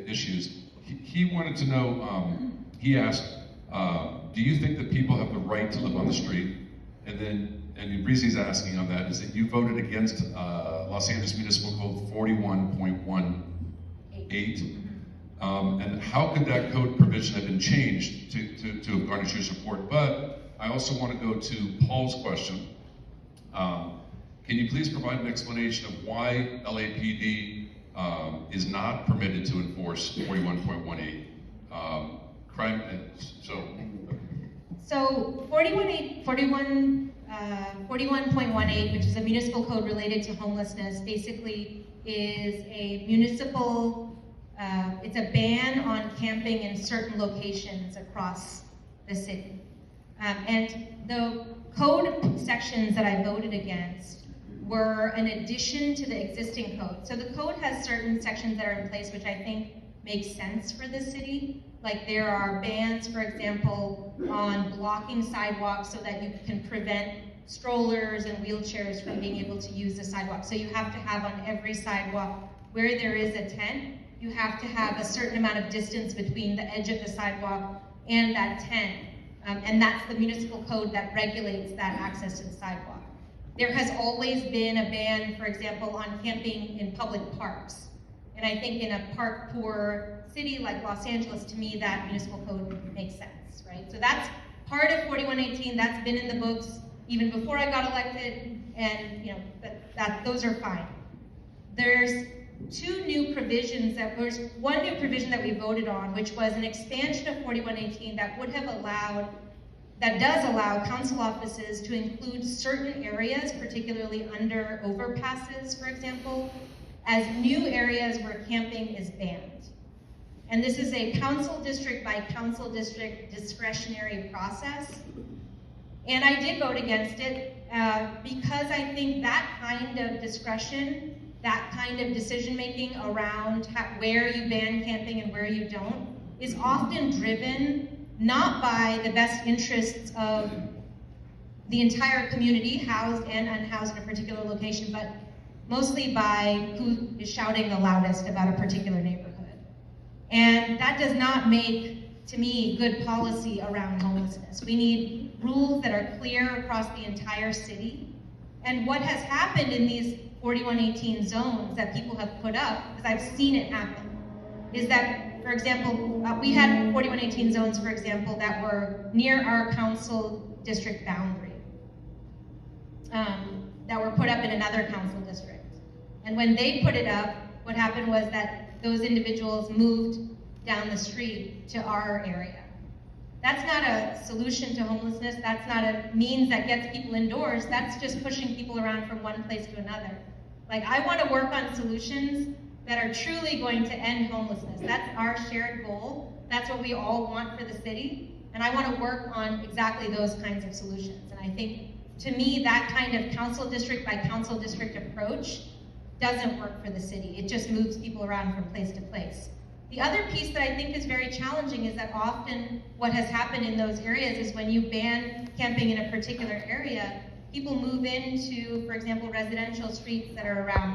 issues. He wanted to know, he asked, do you think that people have the right to live on the street? And the reason he's asking on that is that you voted against Los Angeles Municipal Code 41.18. And how could that code provision have been changed to have garnered your support? But I also want to go to Paul's question. Can you please provide an explanation of why LAPD is not permitted to enforce 41.18? Crime, So 41.18, which is a municipal code related to homelessness, basically is a municipal, it's a ban on camping in certain locations across the city. And the code sections that I voted against were an addition to the existing code. So the code has certain sections that are in place which I think make sense for the city. Like there are bans, for example, on blocking sidewalks so that you can prevent strollers and wheelchairs from being able to use the sidewalk. So you have to have on every sidewalk where there is a tent, you have to have a certain amount of distance between the edge of the sidewalk and that tent. And that's the municipal code that regulates that access to the sidewalk. There has always been a ban, for example, on camping in public parks. And I think in a park-poor city like Los Angeles, to me, that municipal code makes sense, right? So that's part of 4118. That's been in the books even before I got elected, and those are fine. There's two new provisions there's one new provision that we voted on, which was an expansion of 4118 that does allow council offices to include certain areas, particularly under overpasses, for example, as new areas where camping is banned. And this is a council district by council district discretionary process. And I did vote against it because I think that kind of discretion, that kind of decision making around where you ban camping and where you don't, is often driven not by the best interests of the entire community, housed and unhoused in a particular location, but mostly by who is shouting the loudest about a particular neighborhood. And that does not make, to me, good policy around homelessness. We need rules that are clear across the entire city. And what has happened in these 4118 zones that people have put up, because I've seen it happen, is that, for example, we had 4118 zones, for example, that were near our council district boundary, that were put up in another council district. And when they put it up, what happened was that those individuals moved down the street to our area. That's not a solution to homelessness. That's not a means that gets people indoors. That's just pushing people around from one place to another. Like, I want to work on solutions that are truly going to end homelessness. That's our shared goal. That's what we all want for the city. And I want to work on exactly those kinds of solutions. And I think, to me, that kind of council district by council district approach doesn't work for the city. It just moves people around from place to place. The other piece that I think is very challenging is that often what has happened in those areas is when you ban camping in a particular area, people move into, for example, residential streets that are around